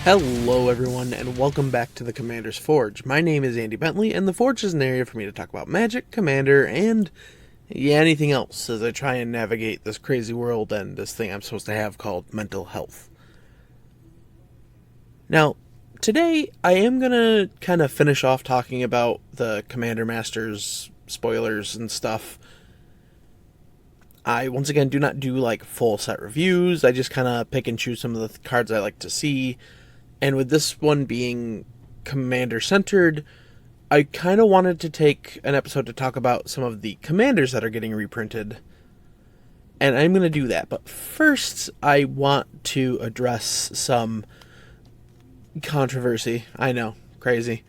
Hello everyone, and welcome back to the Commander's Forge. My name is Andy Bentley, and the Forge is an area for me to talk about magic, Commander, and anything else as I try and navigate this crazy world and this thing I'm supposed to have called mental health. Now, today I am going to kind of finish off talking about the Commander Masters spoilers and stuff. I, once again, do not do full set reviews. I just kind of pick and choose some of the cards I like to see. And with this one being Commander-centered, I kind of wanted to take an episode to talk about some of the Commanders that are getting reprinted. And I'm going to do that. But first, I want to address some controversy. I know, crazy.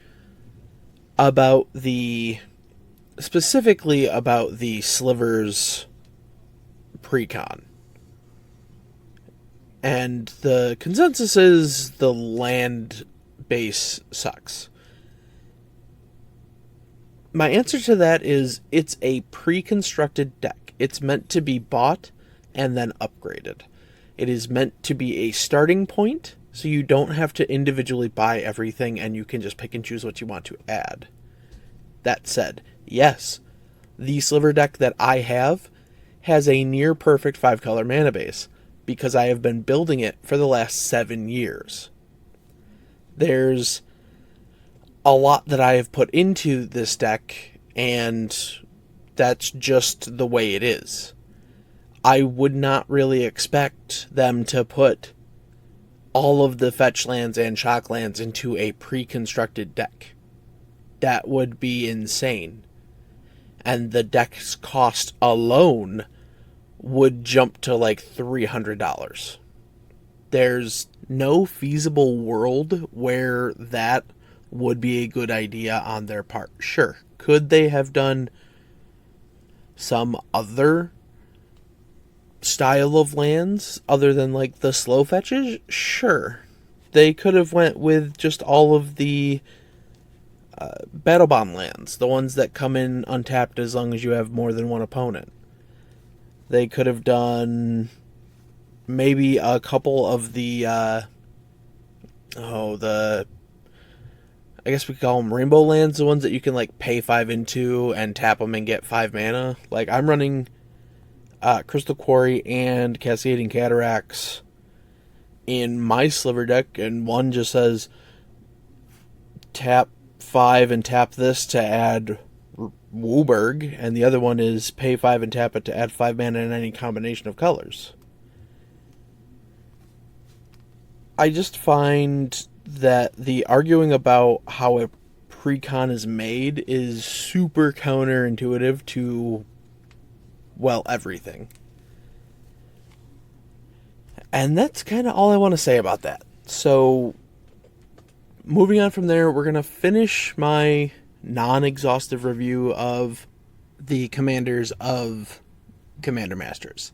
Specifically about the Slivers Precon. And the consensus is the land base sucks. My answer to that is it's a pre-constructed deck. It's meant to be bought and then upgraded. It is meant to be a starting point, so you don't have to individually buy everything and you can just pick and choose what you want to add. That said, yes, the Sliver deck that I have has a near perfect 5-color mana base, because I have been building it for the last 7 years. There's a lot that I have put into this deck, and that's just the way it is. I would not really expect them to put all of the fetch lands and shock lands into a pre-constructed deck. That would be insane. And the deck's cost alone would jump to $300. There's no feasible world where that would be a good idea on their part. Sure, could they have done some other style of lands other than the slow fetches? Sure. They could have went with just all of the battle bond lands, the ones that come in untapped as long as you have more than one opponent. They could have done maybe a couple of I guess we could call them rainbow lands, the ones that you can pay 5 into and tap them and get 5 mana. I'm running Crystal Quarry and Cascading Cataracts in my Sliver deck, and one just says tap 5 and tap this to add WUBRG, and the other one is pay 5 and tap it to add 5 mana in any combination of colors. I just find that the arguing about how a precon is made is super counterintuitive to, everything. And that's kind of all I want to say about that. So, moving on from there, we're going to finish my non-exhaustive review of the commanders of Commander Masters.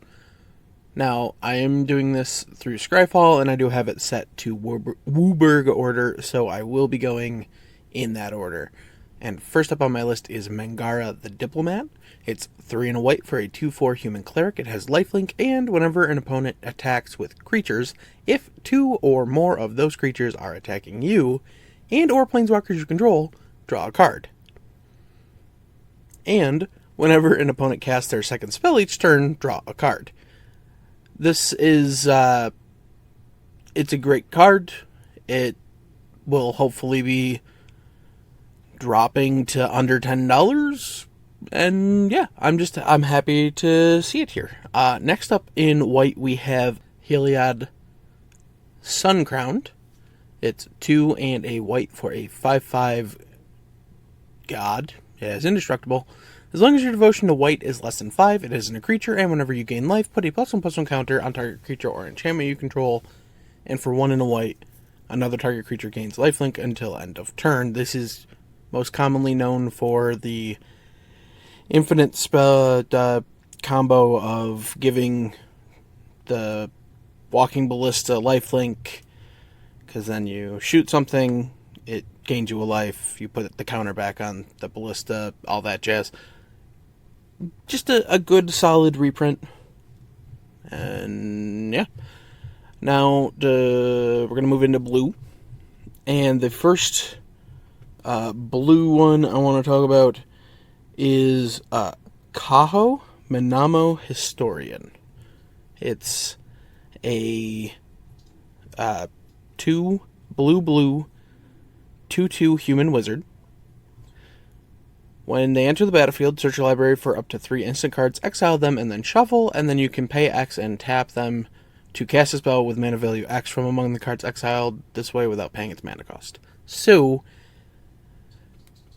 Now, I am doing this through Scryfall, and I do have it set to WUBRG order, so I will be going in that order. And first up on my list is Mangara the Diplomat. It's 3 and a white for a 2/4 human cleric. It has lifelink, and whenever an opponent attacks with creatures, if 2 or more of those creatures are attacking you, and or planeswalkers you control, draw a card. And whenever an opponent casts their second spell each turn, draw a card. This is it's a great card. It will hopefully be dropping to under $10, and yeah, I'm happy to see it here. Next up in white we have Heliod Suncrowned. It's 2 and a white for a 5/5 god. It is indestructible. As long as your devotion to white is less than 5, it isn't a creature, and whenever you gain life, put a +1/+1 counter on target creature or enchantment you control, and for 1 and a white, another target creature gains lifelink until end of turn. This is most commonly known for the infinite spell combo of giving the Walking Ballista lifelink, because then you shoot something, it gains you a life, you put the counter back on the ballista, all that jazz. Just a good, solid reprint. And yeah. Now, we're going to move into blue. And the first blue one I want to talk about is Kaho Minamo Historian. It's a 2 blue 2/2 human wizard. When they enter the battlefield, search your library for up to 3 instant cards, exile them, and then shuffle, and then you can pay X and tap them to cast a spell with mana value X from among the cards exiled this way without paying its mana cost. So,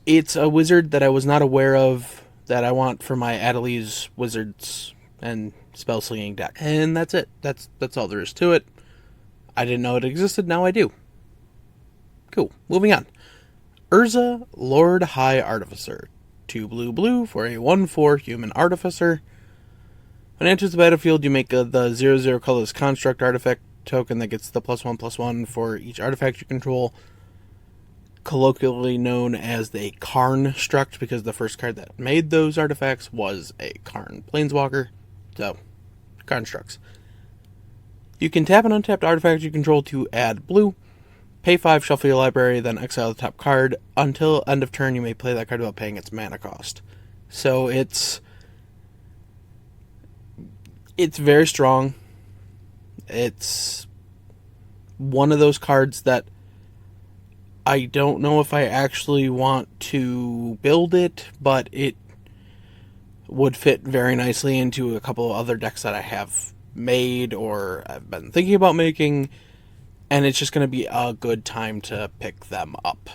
it's a wizard that I was not aware of that I want for my Adeliz Wizards and spell slinging deck. And that's it. That's all there is to it. I didn't know it existed, now I do. Cool. Moving on. Urza, Lord High Artificer. 2 blue for a 1/4 human artificer. When it enters the battlefield, you make the 0/0 colorless construct artifact token that gets the +1/+1 for each artifact you control, colloquially known as the Karn Struct, because the first card that made those artifacts was a Karn Planeswalker. So, Karn Structs. You can tap an untapped artifact you control to add blue, pay 5, shuffle your library, then exile the top card. Until end of turn, you may play that card without paying its mana cost. So it's very strong. It's one of those cards that I don't know if I actually want to build it, but it would fit very nicely into a couple of other decks that I have made or I've been thinking about making, and it's just going to be a good time to pick them up.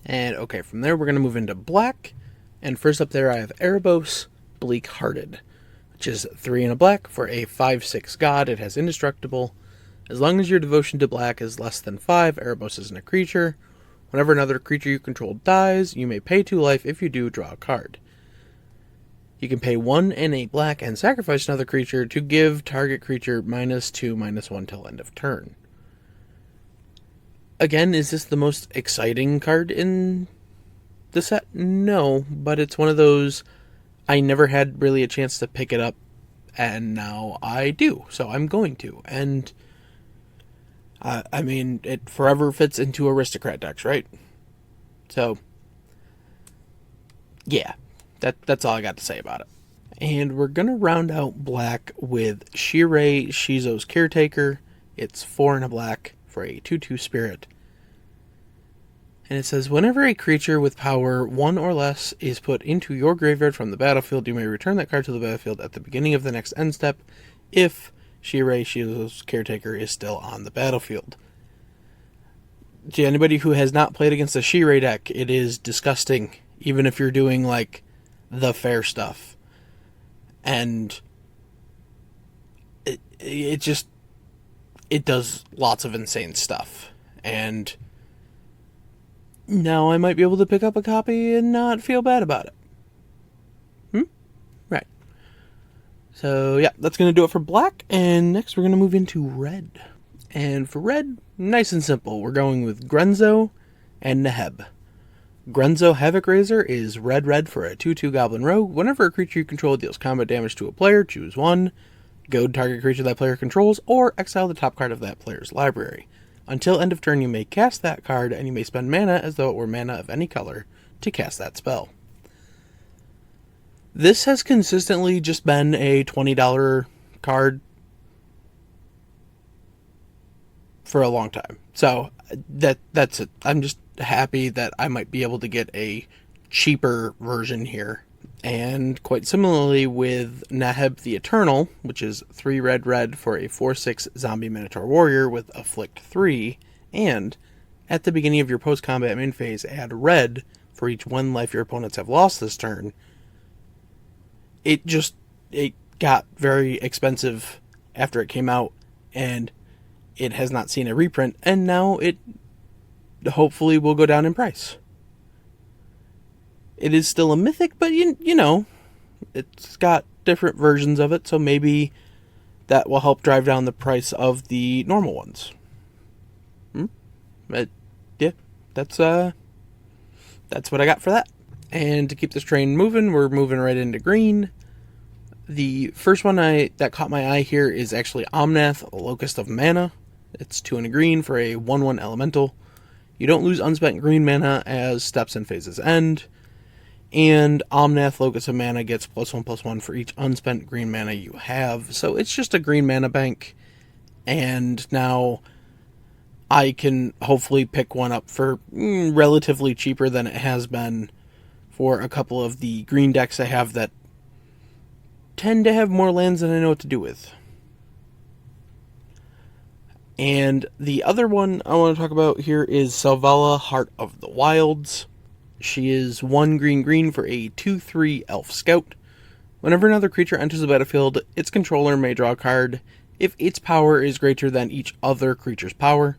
And okay, from there we're going to move into black, and first up there I have Erebos, Bleak-Hearted, which is 3 and a black for a 5/6 god. It has indestructible. As long as your devotion to black is less than 5, Erebos isn't a creature. Whenever another creature you control dies, you may pay 2 life. If you do, draw a card. You can pay 1 and a black and sacrifice another creature to give target creature -2/-1 till end of turn. Again, is this the most exciting card in the set? No, but it's one of those I never had really a chance to pick it up, and now I do, so I'm going to. And I mean, it forever fits into aristocrat decks, right? So, yeah, that's all I got to say about it. And we're going to round out black with Shirei Shizo's Caretaker. It's 4 and a black for a 2/2 spirit. And it says, whenever a creature with power 1 or less is put into your graveyard from the battlefield, you may return that card to the battlefield at the beginning of the next end step if Shirei Shizo's Caretaker is still on the battlefield. To anybody who has not played against a Shirei deck, it is disgusting, even if you're doing, like, the fair stuff. And it does lots of insane stuff. And now I might be able to pick up a copy and not feel bad about it. Right. So, yeah, that's going to do it for black. And next we're going to move into red. And for red, nice and simple. We're going with Grenzo and Neheb. Grenzo Havoc Raiser is red for a 2/2 Goblin Rogue. Whenever a creature you control deals combat damage to a player, choose 1, goad target creature that player controls, or exile the top card of that player's library. Until end of turn, you may cast that card, and you may spend mana as though it were mana of any color to cast that spell. This has consistently just been a $20 card for a long time. So that's it. I'm just happy that I might be able to get a cheaper version here. And quite similarly with Neheb the Eternal, which is 3 red for a 4/6 zombie Minotaur Warrior with Afflict 3, and at the beginning of your post-combat main phase, add red for each 1 life your opponents have lost this turn. It got very expensive after it came out, and it has not seen a reprint, and now it hopefully will go down in price. It is still a mythic, but you know, it's got different versions of it, so maybe that will help drive down the price of the normal ones. But yeah, that's what I got for that. And to keep this train moving, we're moving right into green. The first one that caught my eye here is actually Omnath, Locust of Mana. It's 2 and a green for a 1/1 elemental. You don't lose unspent green mana as steps and phases end. And Omnath, Locus of Mana, gets +1/+1 for each unspent green mana you have. So it's just a green mana bank. And now I can hopefully pick one up for relatively cheaper than it has been for a couple of the green decks I have that tend to have more lands than I know what to do with. And the other one I want to talk about here is Selvala, Heart of the Wilds. She is 1 green for a 2/3 elf scout. Whenever another creature enters the battlefield, its controller may draw a card if its power is greater than each other creature's power.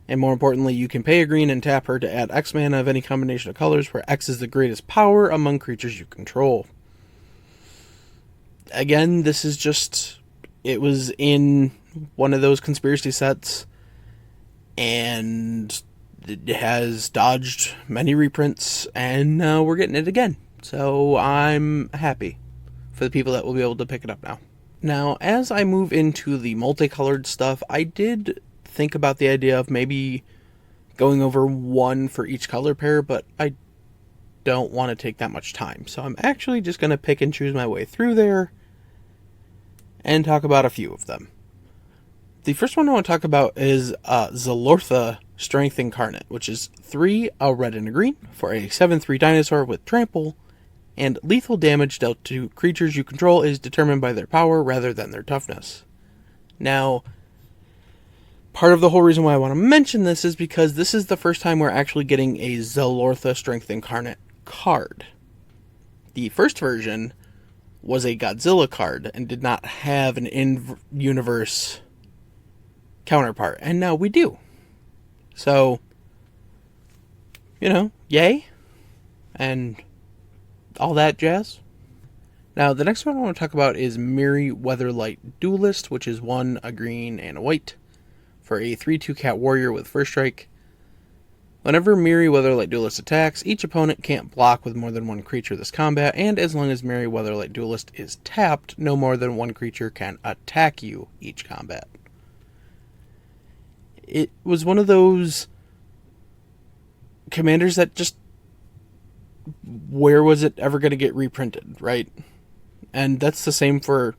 And more importantly, you can pay a green and tap her to add X mana of any combination of colors where X is the greatest power among creatures you control. Again, this is just... it was in one of those conspiracy sets, and it has dodged many reprints, and we're getting it again. So I'm happy for the people that will be able to pick it up now. Now, as I move into the multicolored stuff, I did think about the idea of maybe going over one for each color pair, but I don't want to take that much time. So I'm actually just going to pick and choose my way through there and talk about a few of them. The first one I want to talk about is Zalortha Strength Incarnate, which is 3, a red and a green, for a 7/3 dinosaur with trample, and lethal damage dealt to creatures you control is determined by their power rather than their toughness. Now, part of the whole reason why I want to mention this is because this is the first time we're actually getting a Zalortha Strength Incarnate card. The first version was a Godzilla card and did not have an in-universe counterpart, and now we do. So, yay, and all that jazz. Now, the next one I want to talk about is Mirri Weatherlight Duelist, which is 1, a green, and a white, for a 3/2 cat warrior with first strike. Whenever Mirri Weatherlight Duelist attacks, each opponent can't block with more than one creature this combat, and as long as Mirri Weatherlight Duelist is tapped, no more than one creature can attack you each combat. It was one of those commanders that just... where was it ever going to get reprinted, right? And that's the same for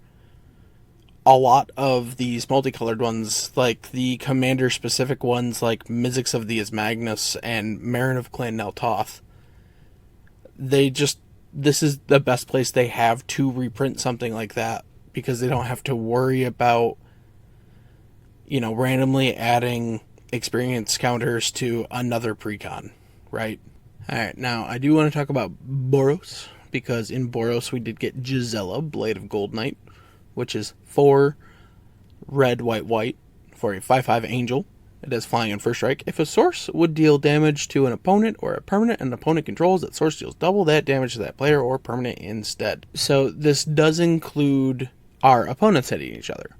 a lot of these multicolored ones, like the commander-specific ones like Mizzix of the Ismagnus and Marin of Clan Nel Toth. This is the best place they have to reprint something like that, because they don't have to worry about, randomly adding experience counters to another precon, right? Alright, now I do want to talk about Boros, because in Boros we did get Gisela, Blade of Gold Knight, which is 4 red, white, for a 5/5 angel. It has flying and first strike. If a source would deal damage to an opponent or a permanent an opponent controls, that source deals double that damage to that player or permanent instead. So this does include our opponents hitting each other.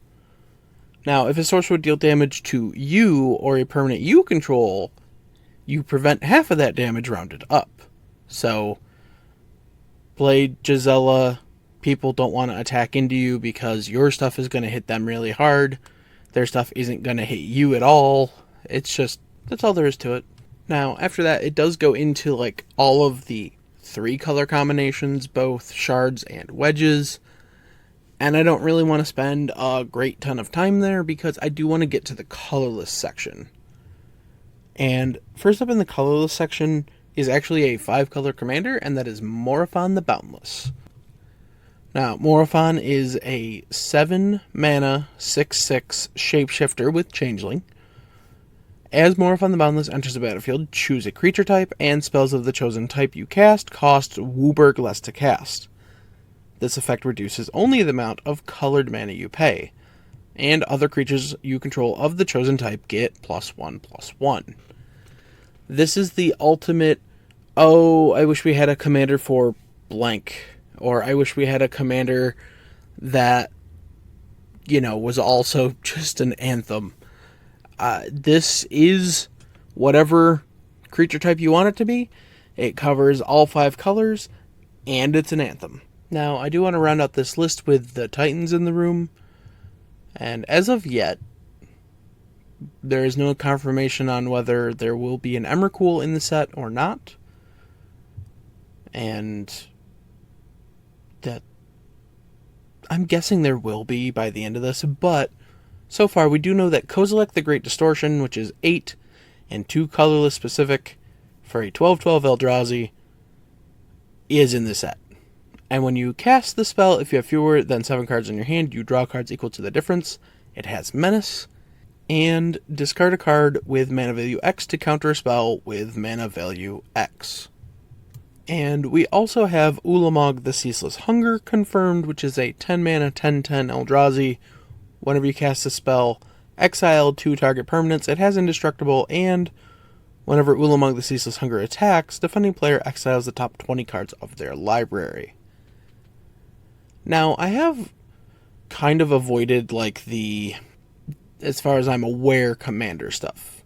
Now, if a source would deal damage to you or a permanent you control, you prevent half of that damage rounded up. So, Blade, Gisela, people don't want to attack into you because your stuff is going to hit them really hard. Their stuff isn't going to hit you at all. It's just, that's all there is to it. Now, after that, it does go into all of the 3 color combinations, both shards and wedges. And I don't really want to spend a great ton of time there because I do want to get to the colorless section. And first up in the colorless section is actually a 5-color commander, and that is Morophon the Boundless. Now, Morophon is a 7-mana, 6/6 shapeshifter with Changeling. As Morophon the Boundless enters the battlefield, choose a creature type, and spells of the chosen type you cast cost WUBRG less to cast. This effect reduces only the amount of colored mana you pay, and other creatures you control of the chosen type get +1/+1. This is the ultimate, I wish we had a commander for blank, or I wish we had a commander that, was also just an anthem. This is whatever creature type you want it to be. It covers all 5 colors, and it's an anthem. Now, I do want to round out this list with the Titans in the room, and as of yet, There is no confirmation on whether there will be an Emrakul in the set or not. And that I'm guessing there will be by the end of this, but so far we do know that Kozilek the Great Distortion, which is 8 and 2 colorless specific for a 12/12 Eldrazi, is in the set. And when you cast the spell, if you have fewer than 7 cards in your hand, you draw cards equal to the difference. It has Menace, and discard a card with mana value X to counter a spell with mana value X. And we also have Ulamog the Ceaseless Hunger confirmed, which is a 10 mana 10/10 Eldrazi. Whenever you cast a spell, exile 2 target permanents. It has Indestructible, and whenever Ulamog the Ceaseless Hunger attacks, defending player exiles the top 20 cards of their library. Now, I have kind of avoided, the, as far as I'm aware, commander stuff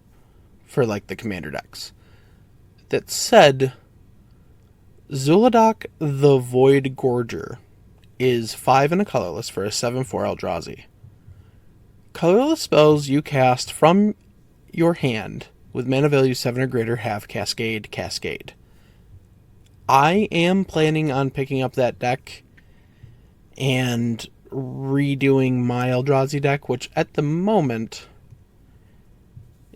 for, the commander decks. That said, Zuladak the Void Gorger is 5 and a colorless for a 7/4 Eldrazi. Colorless spells you cast from your hand with mana value 7 or greater have Cascade. I am planning on picking up that deck and redoing my Eldrazi deck, which at the moment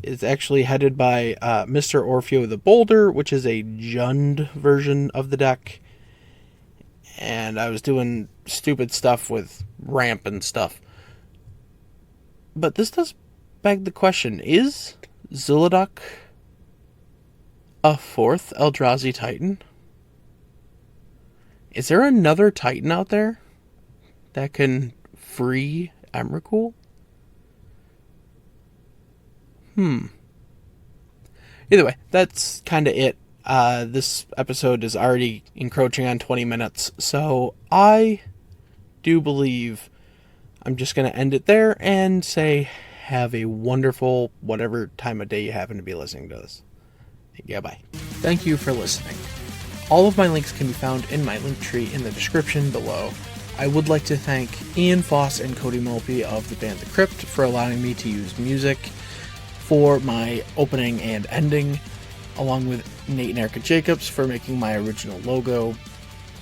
is actually headed by Mr. Orfeo the Boulder, which is a Jund version of the deck. And I was doing stupid stuff with ramp and stuff. But this does beg the question, is Zuladak a 4th Eldrazi Titan? Is there another Titan out there that can free Emrakul? Either way, that's kind of it. This episode is already encroaching on 20 minutes, so I do believe I'm just going to end it there and say have a wonderful whatever time of day you happen to be listening to this. Yeah, bye. Thank you for listening. All of my links can be found in my link tree in the description below. I would like to thank Ian Foss and Cody Mulpey of the band The Crypt for allowing me to use music for my opening and ending, along with Nate and Erica Jacobs for making my original logo.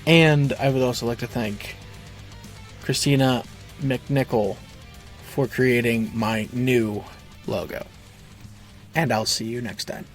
And I would also like to thank Christina McNichol for creating my new logo. And I'll see you next time.